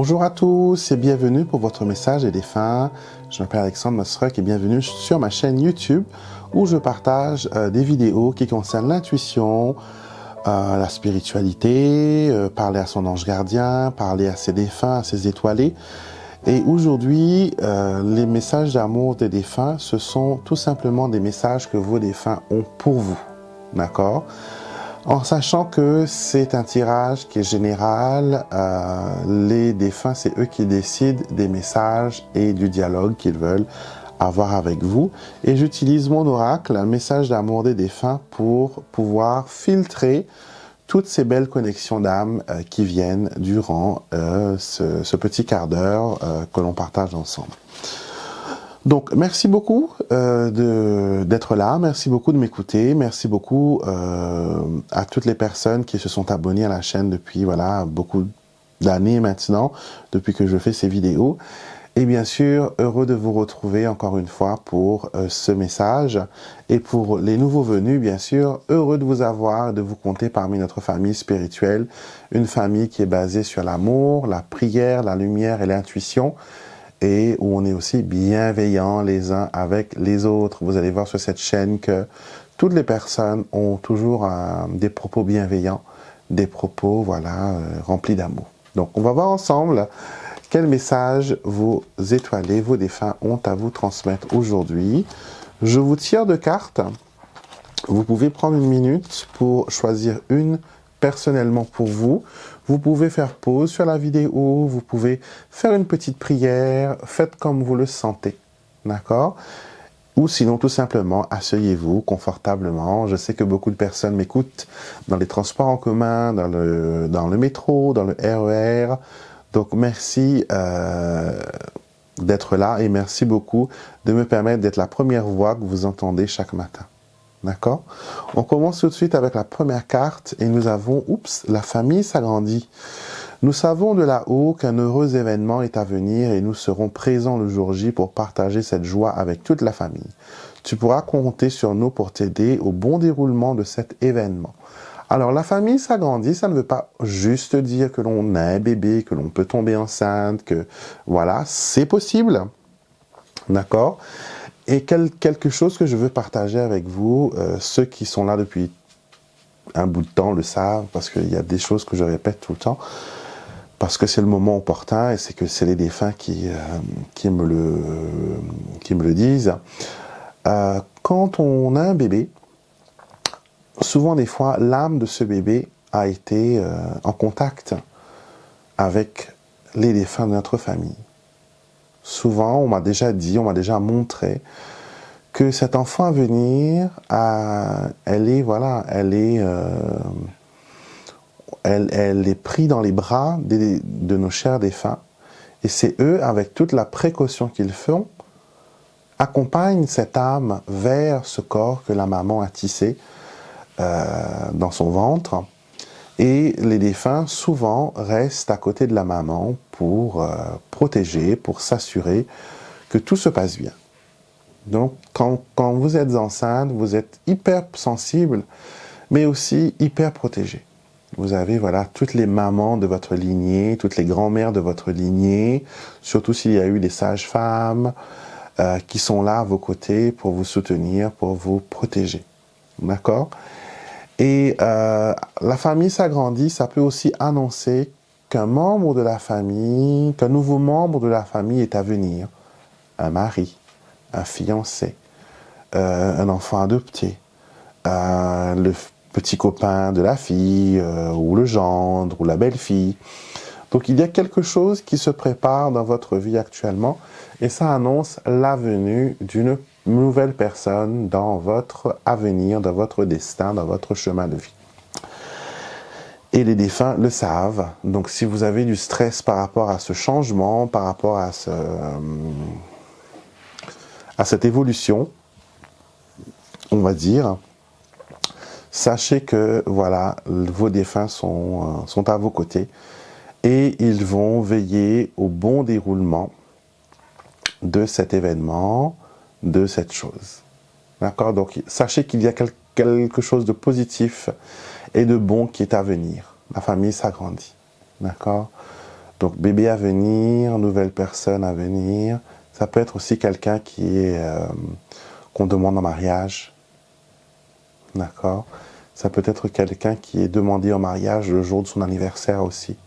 Bonjour à tous et bienvenue pour votre message des défunts. Je m'appelle Alexandre Mosruck et bienvenue sur ma chaîne YouTube où je partage des vidéos qui concernent l'intuition, la spiritualité, parler à son ange gardien, parler à ses défunts, à ses étoilés. Et aujourd'hui, les messages d'amour des défunts, ce sont tout simplement des messages que vos défunts ont pour vous. D'accord ? En sachant que c'est un tirage qui est général, les défunts, c'est eux qui décident des messages et du dialogue qu'ils veulent avoir avec vous. Et j'utilise mon oracle, un message d'amour des défunts, pour pouvoir filtrer toutes ces belles connexions d'âme qui viennent durant ce petit quart d'heure que l'on partage ensemble. Donc, merci beaucoup d'être là, merci beaucoup de m'écouter, merci beaucoup à toutes les personnes qui se sont abonnées à la chaîne depuis beaucoup d'années maintenant, depuis que je fais ces vidéos. Et bien sûr, heureux de vous retrouver encore une fois pour ce message. Et pour les nouveaux venus, bien sûr, heureux de vous avoir, de vous compter parmi notre famille spirituelle, une famille qui est basée sur l'amour, la prière, la lumière et l'intuition, et où on est aussi bienveillants les uns avec les autres. Vous allez voir sur cette chaîne que toutes les personnes ont toujours des propos bienveillants, des propos remplis d'amour. Donc on va voir ensemble quel message vos étoilés, vos défunts ont à vous transmettre aujourd'hui. Je vous tire deux cartes. Vous pouvez prendre une minute pour choisir une personnellement pour vous. Vous pouvez faire pause sur la vidéo, vous pouvez faire une petite prière, faites comme vous le sentez, d'accord? Ou sinon, tout simplement, asseyez-vous confortablement. Je sais que beaucoup de personnes m'écoutent dans les transports en commun, dans le métro, dans le RER. Donc, merci d'être là et merci beaucoup de me permettre d'être la première voix que vous entendez chaque matin. D'accord? On commence tout de suite avec la première carte et nous avons, la famille s'agrandit. Nous savons de là-haut qu'un heureux événement est à venir et nous serons présents le jour J pour partager cette joie avec toute la famille. Tu pourras compter sur nous pour t'aider au bon déroulement de cet événement. Alors, la famille s'agrandit, ça ne veut pas juste dire que l'on a un bébé, que l'on peut tomber enceinte, que voilà, c'est possible. D'accord? Et quelque chose que je veux partager avec vous, ceux qui sont là depuis un bout de temps le savent, parce qu'il y a des choses que je répète tout le temps, parce que c'est le moment opportun et c'est que c'est les défunts qui me le disent. Quand on a un bébé, souvent des fois, l'âme de ce bébé a été en contact avec les défunts de notre famille. Souvent, on m'a déjà dit, on m'a déjà montré que cet enfant à venir, elle est prise dans les bras de nos chers défunts. Et c'est eux, avec toute la précaution qu'ils font, accompagnent cette âme vers ce corps que la maman a tissé dans son ventre. Et les défunts, souvent, restent à côté de la maman pour protéger, pour s'assurer que tout se passe bien. Donc, quand vous êtes enceinte, vous êtes hyper sensible, mais aussi hyper protégé. Vous avez, toutes les mamans de votre lignée, toutes les grand-mères de votre lignée, surtout s'il y a eu des sages-femmes qui sont là à vos côtés pour vous soutenir, pour vous protéger. D'accord ? Et la famille s'agrandit, ça peut aussi annoncer qu'un membre de la famille, qu'un nouveau membre de la famille est à venir. Un mari, un fiancé, un enfant adopté, le petit copain de la fille, ou le gendre, ou la belle-fille. Donc il y a quelque chose qui se prépare dans votre vie actuellement, et ça annonce la venue d'une nouvelle personne dans votre avenir, dans votre destin, dans votre chemin de vie. Et les défunts le savent. Donc si vous avez du stress par rapport à ce changement, par rapport à cette évolution, on va dire, sachez que vos défunts sont à vos côtés et ils vont veiller au bon déroulement de cet événement, de cette chose. D'accord? Donc, sachez qu'il y a quelque chose de positif et de bon qui est à venir. La famille s'agrandit. D'accord? Donc bébé à venir, nouvelle personne à venir. Ça peut être aussi quelqu'un qui est qu'on demande en mariage. D'accord? Ça peut être quelqu'un qui est demandé en mariage le jour de son anniversaire aussi.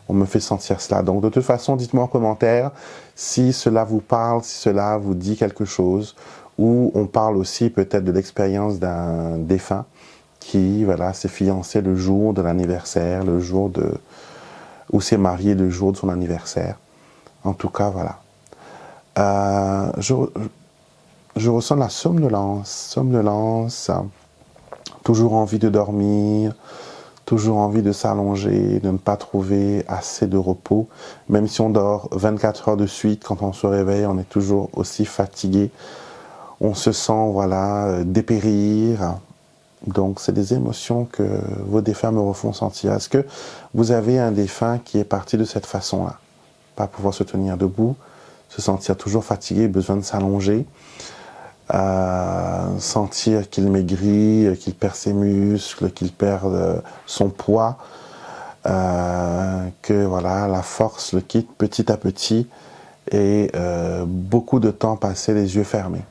On me fait sentir cela. Donc de toute façon, dites-moi en commentaire si cela vous parle, si cela vous dit quelque chose, ou on parle aussi peut-être de l'expérience d'un défunt qui s'est fiancé le jour de l'anniversaire, le jour de ou s'est marié le jour de son anniversaire. En tout cas, voilà. Je ressens la somnolence, toujours envie de dormir, toujours envie de s'allonger, de ne pas trouver assez de repos. Même si on dort 24 heures de suite, quand on se réveille, on est toujours aussi fatigué. On se sent, dépérir. Donc, c'est des émotions que vos défunts me refont sentir. Est-ce que vous avez un défunt qui est parti de cette façon-là? Pas pouvoir se tenir debout, se sentir toujours fatigué, besoin de s'allonger, sentir qu'il maigrit, qu'il perd ses muscles, qu'il perd son poids, que la force le quitte petit à petit et beaucoup de temps passé les yeux fermés,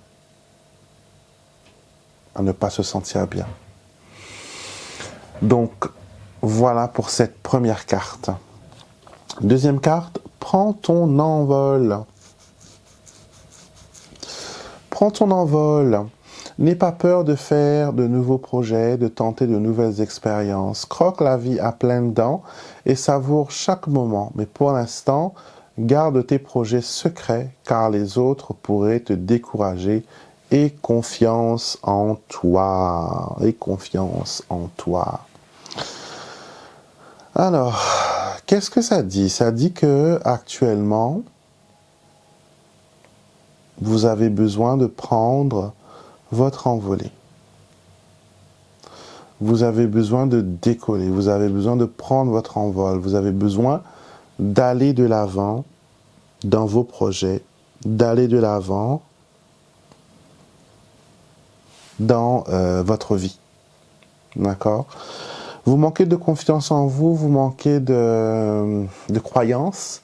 à ne pas se sentir bien. Donc, voilà pour cette première carte. Deuxième carte, prends ton envol. Prends ton envol. N'aie pas peur de faire de nouveaux projets, de tenter de nouvelles expériences. Croque la vie à pleines dents et savoure chaque moment. Mais pour l'instant, garde tes projets secrets car les autres pourraient te décourager. Aie confiance en toi. Aie confiance en toi. Alors, qu'est-ce que ça dit? Ça dit que actuellement, vous avez besoin de prendre votre envolée. Vous avez besoin de décoller, vous avez besoin de prendre votre envol, vous avez besoin d'aller de l'avant dans vos projets, d'aller de l'avant dans votre vie. D'accord? Vous manquez de confiance en vous, vous manquez de croyance,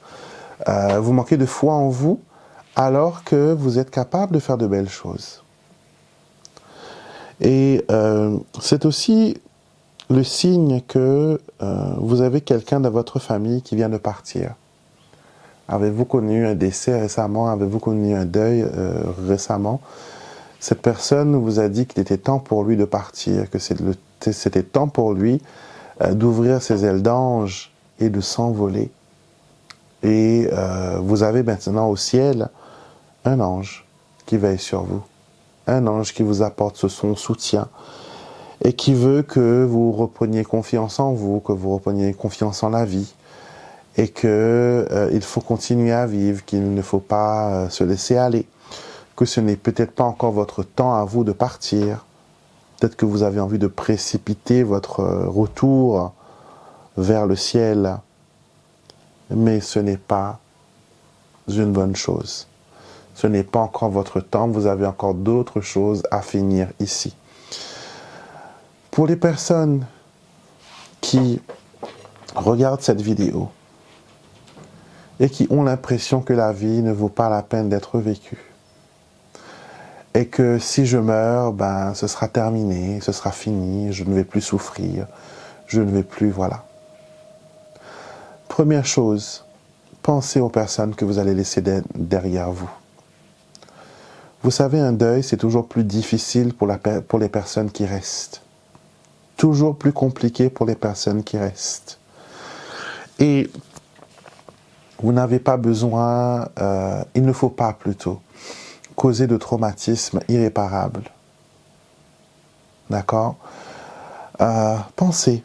vous manquez de foi en vous, alors que vous êtes capable de faire de belles choses. Et c'est aussi le signe que vous avez quelqu'un dans votre famille qui vient de partir. Avez-vous connu un décès récemment? Avez-vous connu un deuil récemment? Cette personne vous a dit qu'il était temps pour lui de partir, que c'était temps pour lui d'ouvrir ses ailes d'ange et de s'envoler. Et vous avez maintenant au ciel un ange qui veille sur vous, un ange qui vous apporte son soutien et qui veut que vous repreniez confiance en vous, que vous repreniez confiance en la vie et qu'il faut continuer à vivre, qu'il ne faut pas se laisser aller, que ce n'est peut-être pas encore votre temps à vous de partir. Peut-être que vous avez envie de précipiter votre retour vers le ciel, mais ce n'est pas une bonne chose. Ce n'est pas encore votre temps, vous avez encore d'autres choses à finir ici. Pour les personnes qui regardent cette vidéo et qui ont l'impression que la vie ne vaut pas la peine d'être vécue, et que si je meurs, ce sera terminé, ce sera fini, je ne vais plus souffrir, je ne vais plus, voilà. Première chose, pensez aux personnes que vous allez laisser derrière vous. Vous savez, un deuil, c'est toujours plus difficile pour les personnes qui restent. Toujours plus compliqué pour les personnes qui restent. Et vous n'avez pas besoin, il ne faut pas plutôt, causer de traumatismes irréparables. D'accord? Pensez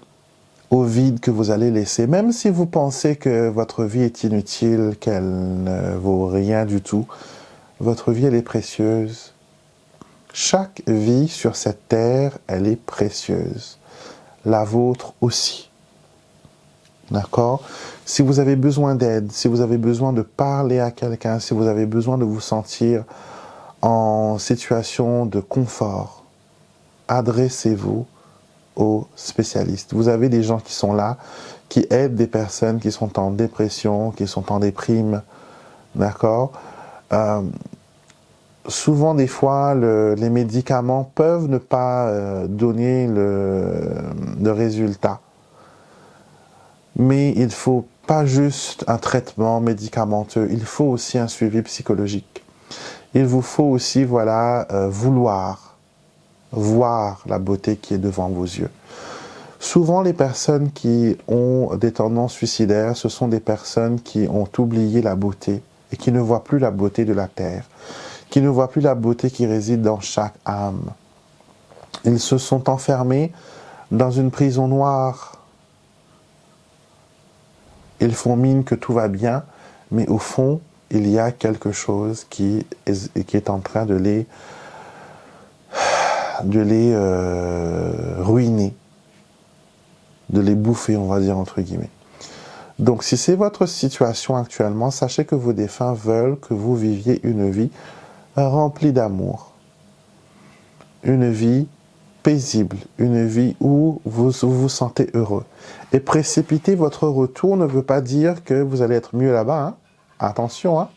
au vide que vous allez laisser. Même si vous pensez que votre vie est inutile, qu'elle ne vaut rien du tout, votre vie, elle est précieuse. Chaque vie sur cette terre, elle est précieuse. La vôtre aussi. D'accord? Si vous avez besoin d'aide, si vous avez besoin de parler à quelqu'un, si vous avez besoin de vous sentir en situation de confort, adressez-vous aux spécialistes. Vous avez des gens qui sont là, qui aident des personnes qui sont en dépression, qui sont en déprime, d'accord? Souvent, des fois, les médicaments peuvent ne pas donner le résultat. Mais il ne faut pas juste un traitement médicamenteux, il faut aussi un suivi psychologique. Il vous faut aussi, voilà, vouloir voir la beauté qui est devant vos yeux. Souvent, les personnes qui ont des tendances suicidaires, ce sont des personnes qui ont oublié la beauté et qui ne voient plus la beauté de la terre, qui ne voient plus la beauté qui réside dans chaque âme. Ils se sont enfermés dans une prison noire. Ils font mine que tout va bien, mais au fond, il y a quelque chose qui est en train de les ruiner, de les bouffer, on va dire entre guillemets. Donc si c'est votre situation actuellement, sachez que vos défunts veulent que vous viviez une vie remplie d'amour, une vie paisible, une vie où vous vous sentez heureux. Et précipiter votre retour ne veut pas dire que vous allez être mieux là-bas, hein. Attention, hein.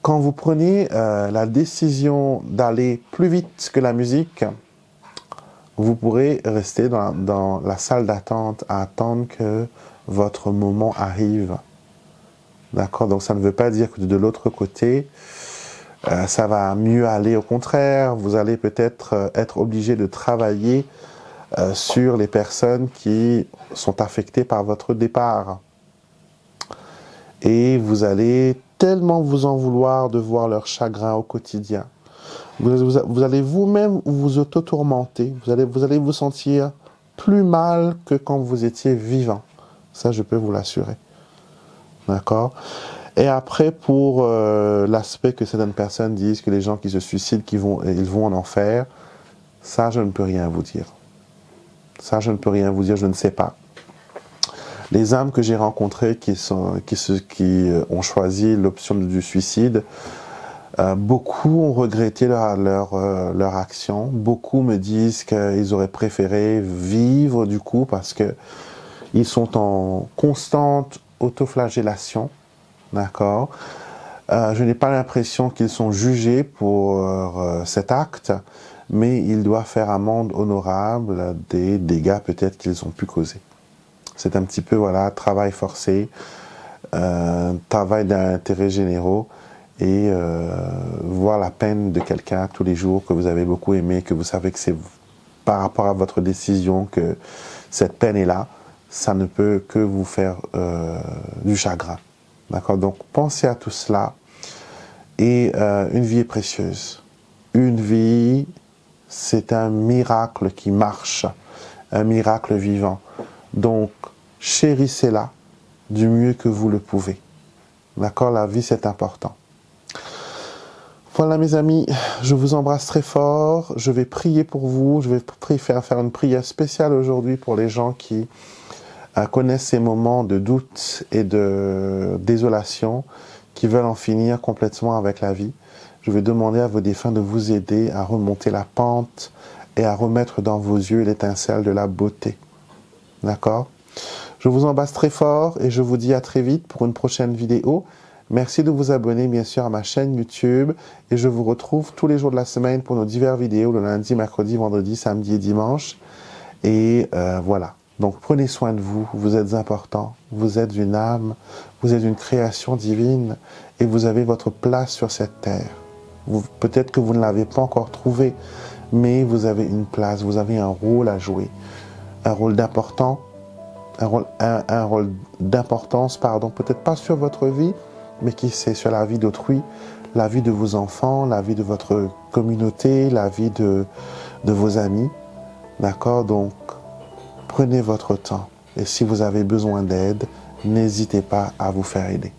Quand vous prenez la décision d'aller plus vite que la musique, vous pourrez rester dans la salle d'attente à attendre que votre moment arrive. D'accord? Donc ça ne veut pas dire que de l'autre côté, ça va mieux aller. Au contraire, vous allez peut-être être obligé de travailler sur les personnes qui sont affectées par votre départ. Et vous allez tellement vous en vouloir de voir leur chagrin au quotidien. Vous allez vous-même vous auto-tourmenter. Vous allez vous sentir plus mal que quand vous étiez vivant. Ça, je peux vous l'assurer. D'accord? Et après, pour l'aspect que certaines personnes disent que les gens qui se suicident, ils vont en enfer, ça, je ne peux rien vous dire. Ça, je ne peux rien vous dire, je ne sais pas. Les âmes que j'ai rencontrées qui ont choisi l'option du suicide, beaucoup ont regretté leur action. Beaucoup me disent qu'ils auraient préféré vivre du coup parce qu'ils sont en constante autoflagellation. D'accord? Je n'ai pas l'impression qu'ils sont jugés pour cet acte, mais ils doivent faire amende honorable des dégâts peut-être qu'ils ont pu causer. C'est un petit peu, voilà, travail forcé, travail d'intérêt généraux et voir la peine de quelqu'un tous les jours que vous avez beaucoup aimé, que vous savez que c'est par rapport à votre décision que cette peine est là, ça ne peut que vous faire du chagrin. D'accord? Donc, pensez à tout cela. Et une vie est précieuse. Une vie, c'est un miracle qui marche, un miracle vivant. Donc, chérissez-la du mieux que vous le pouvez. D'accord? La vie, c'est important. Voilà, mes amis, je vous embrasse très fort. Je vais prier pour vous. Je vais faire une prière spéciale aujourd'hui pour les gens qui connaissent ces moments de doute et de désolation, qui veulent en finir complètement avec la vie. Je vais demander à vos défunts de vous aider à remonter la pente et à remettre dans vos yeux l'étincelle de la beauté. D'accord? Je vous embrasse très fort et je vous dis à très vite pour une prochaine vidéo. Merci de vous abonner bien sûr à ma chaîne YouTube et je vous retrouve tous les jours de la semaine pour nos diverses vidéos, le lundi, mercredi, vendredi, samedi et dimanche. Et voilà. Donc prenez soin de vous, vous êtes important, vous êtes une âme, vous êtes une création divine et vous avez votre place sur cette terre. Peut-être que vous ne l'avez pas encore trouvé, mais vous avez une place, vous avez un rôle à jouer, un rôle d'important, un rôle d'importance, pardon, peut-être pas sur votre vie, mais qui c'est sur la vie d'autrui, la vie de vos enfants, la vie de votre communauté, la vie de vos amis. D'accord? Donc, prenez votre temps. Et si vous avez besoin d'aide, n'hésitez pas à vous faire aider.